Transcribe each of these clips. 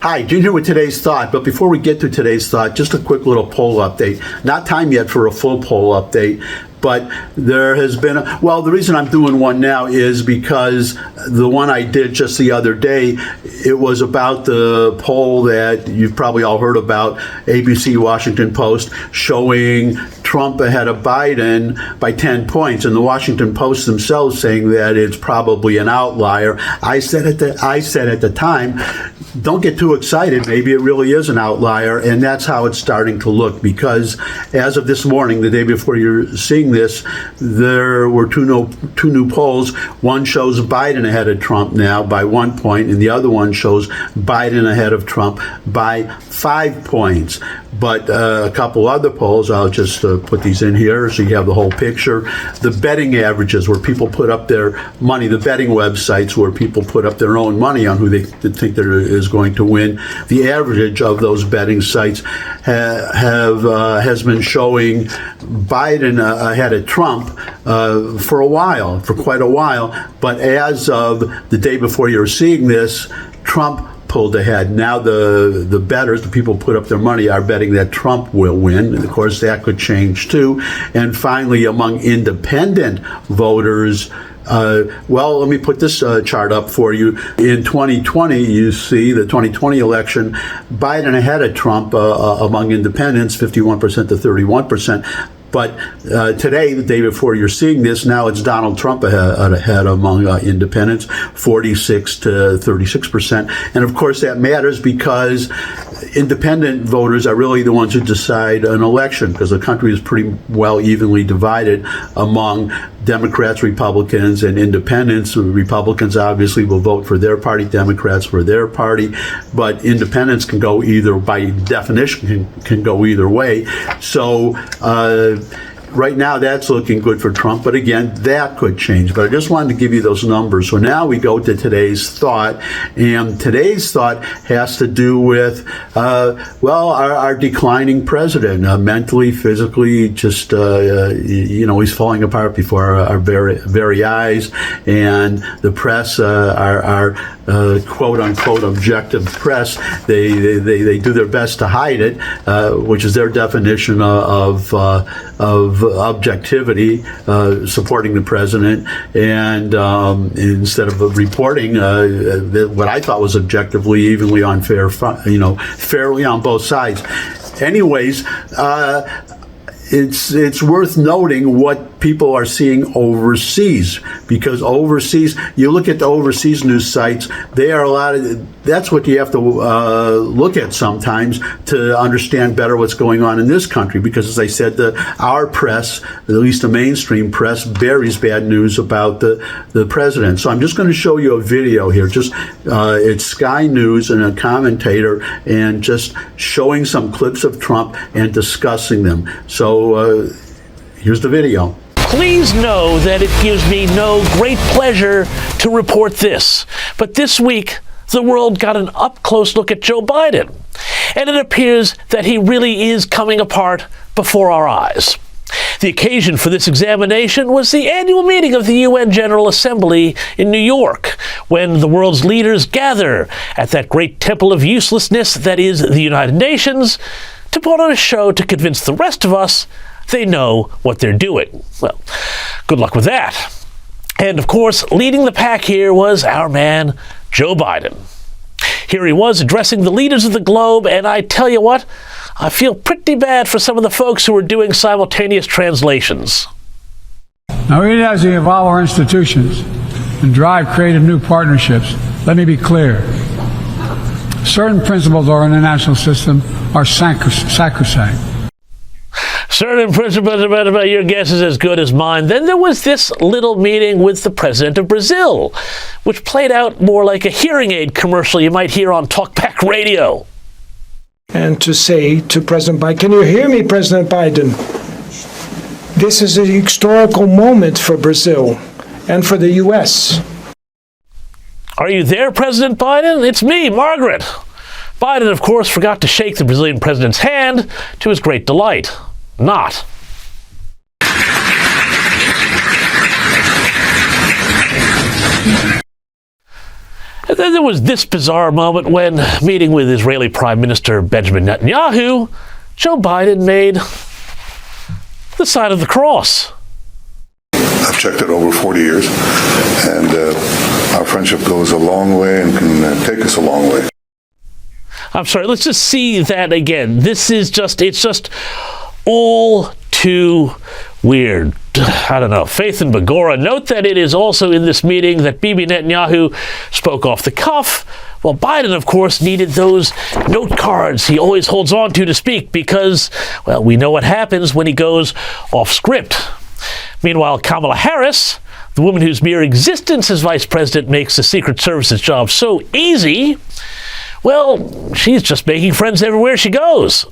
Hi, Gene here with today's thought. But before we get to today's thought, just a quick little poll update. Not time yet for a full poll update, but there has been the reason I'm doing one now is because the one I did just the other day, it was about the poll that you've probably all heard about, ABC, Washington Post, showing Trump ahead of Biden by 10 points, and the Washington Post themselves saying that it's probably an outlier. I said at the time, don't get too excited. Maybe it really is an outlier, and that's how it's starting to look, because as of this morning, the day before you're seeing this, there were two new polls. One shows Biden ahead of Trump now by 1 point, and the other one shows Biden ahead of Trump by 5 points. But a couple other polls, I'll just put these in here so you have the whole picture. The betting averages, where people put up their money, the betting websites where people put up their own money on who they think that is going to win. The average of those betting sites has been showing Biden ahead of Trump for quite a while. But as of the day before you're seeing this, Trump pulled ahead. Now the bettors, the people who put up their money, are betting that Trump will win. And of course, that could change too. And finally, among independent voters, let me put this chart up for you. In 2020, you see the 2020 election, Biden ahead of Trump among independents, 51% to 31%. But today, the day before you're seeing this, now it's Donald Trump ahead among independents, 46 to 36%. And of course, that matters because independent voters are really the ones who decide an election, because the country is pretty well evenly divided among Democrats, Republicans, and independents. Republicans obviously will vote for their party, Democrats for their party, but independents can go either, by definition, can go either way. So right now, that's looking good for Trump, but again, that could change. But I just wanted to give you those numbers. So now we go to today's thought, and today's thought has to do with, our declining president, mentally, physically, just, he's falling apart before our very eyes, and the press, our quote-unquote objective press, they do their best to hide it, which is their definition of objectivity, supporting the president, and instead of reporting what I thought was objectively, evenly unfair, fairly on both sides. Anyways, it's worth noting what people are seeing overseas, because overseas, you look at the overseas news sites, that's what you have to look at sometimes to understand better what's going on in this country, because as I said, our press, at least the mainstream press, buries bad news about the president. So I'm just going to show you a video here. It's Sky News and a commentator, and just showing some clips of Trump and discussing them. So here's the video. Please know that it gives me no great pleasure to report this, but this week the world got an up-close look at Joe Biden, and it appears that he really is coming apart before our eyes. The occasion for this examination was the annual meeting of the UN General Assembly in New York, when the world's leaders gather at that great temple of uselessness that is the United Nations to put on a show to convince the rest of us they know what they're doing. Well, good luck with that. And of course, leading the pack here was our man, Joe Biden. Here he was addressing the leaders of the globe, and I tell you what, I feel pretty bad for some of the folks who were doing simultaneous translations. Now, even as we evolve our institutions and drive creative new partnerships, let me be clear. Certain principles of our international system are sacrosanct. Certain principles, your guess is as good as mine. Then there was this little meeting with the president of Brazil, which played out more like a hearing aid commercial you might hear on talkback radio. And to say to President Biden, can you hear me, President Biden? This is a historical moment for Brazil and for the U.S. Are you there, President Biden? It's me, Margaret. Biden, of course, forgot to shake the Brazilian president's hand, to his great delight. Not. then there was this bizarre moment when, meeting with Israeli Prime Minister Benjamin Netanyahu, Joe Biden made the sign of the cross. I've checked it over 40 years, and our friendship goes a long way and can take us a long way. I'm sorry, let's just see that again. It's just all too weird. I don't know. Faith and Begorra note that it is also in this meeting that Bibi Netanyahu spoke off the cuff. Well, Biden, of course, needed those note cards he always holds on to speak because, well, we know what happens when he goes off script. Meanwhile, Kamala Harris, the woman whose mere existence as vice president makes the Secret Service's job so easy, well, she's just making friends everywhere she goes.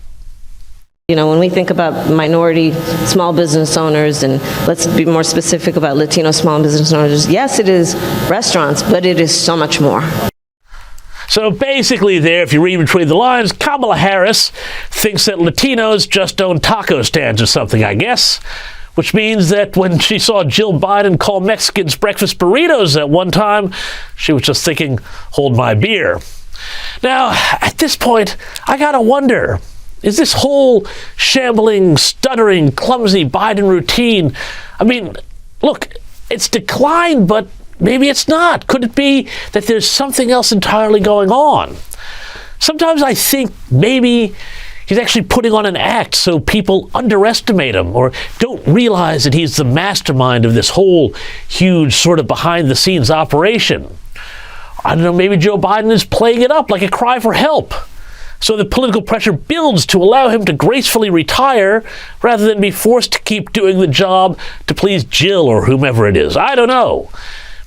You know, when we think about minority small business owners, and let's be more specific about Latino small business owners, yes, it is restaurants, but it is so much more. So basically there, if you read between the lines, Kamala Harris thinks that Latinos just own taco stands or something, I guess, which means that when she saw Jill Biden call Mexicans breakfast burritos at one time, she was just thinking, hold my beer. Now, at this point, I gotta wonder, is this whole shambling, stuttering, clumsy Biden routine, I mean, look, it's declined, but maybe it's not. Could it be that there's something else entirely going on? Sometimes I think maybe he's actually putting on an act so people underestimate him or don't realize that he's the mastermind of this whole huge sort of behind-the-scenes operation. I don't know, maybe Joe Biden is playing it up like a cry for help, so the political pressure builds to allow him to gracefully retire rather than be forced to keep doing the job to please Jill or whomever it is. I don't know.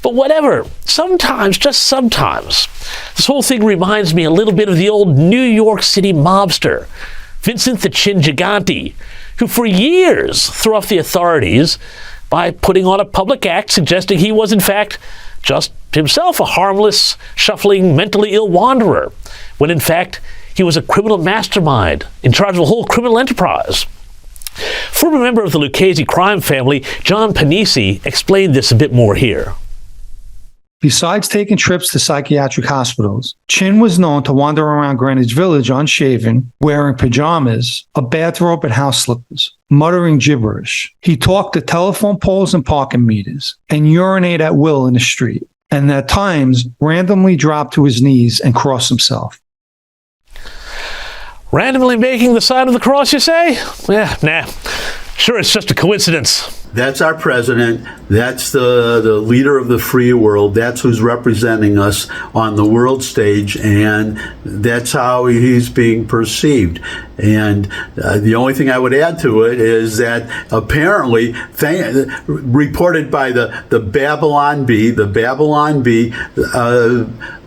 But whatever, sometimes, just sometimes, this whole thing reminds me a little bit of the old New York City mobster, Vincent the Chin Gigante, who for years threw off the authorities by putting on a public act suggesting he was, in fact, just himself a harmless, shuffling, mentally ill wanderer, when in fact he was a criminal mastermind in charge of a whole criminal enterprise. Former member of the Lucchese crime family, John Panisi, explained this a bit more here. Besides taking trips to psychiatric hospitals, Chin was known to wander around Greenwich Village unshaven, wearing pajamas, a bathrobe, and house slippers, muttering gibberish. He talked to telephone poles and parking meters, and urinate at will in the street, and at times randomly drop to his knees and cross himself. Randomly making the sign of the cross, you say? Yeah, nah. Sure, it's just a coincidence. That's our president. That's the leader of the free world. That's who's representing us on the world stage, and that's how he's being perceived. And the only thing I would add to it is that apparently, reported by the Babylon Bee,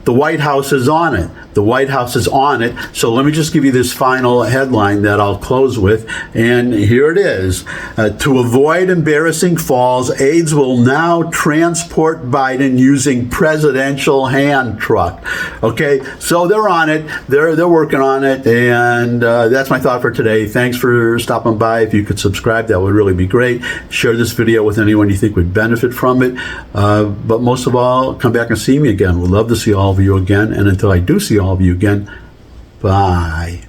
the White House is on it. The White House is on it. So let me just give you this final headline that I'll close with. And here it is. To avoid embarrassing falls, aides will now transport Biden using presidential hand truck. Okay, so they're on it. They're working on it. And that's my thought for today. Thanks for stopping by. If you could subscribe, that would really be great. Share this video with anyone you think would benefit from it. But most of all, come back and see me again. We'd love to see all of you again. And until I do see all of you again, bye.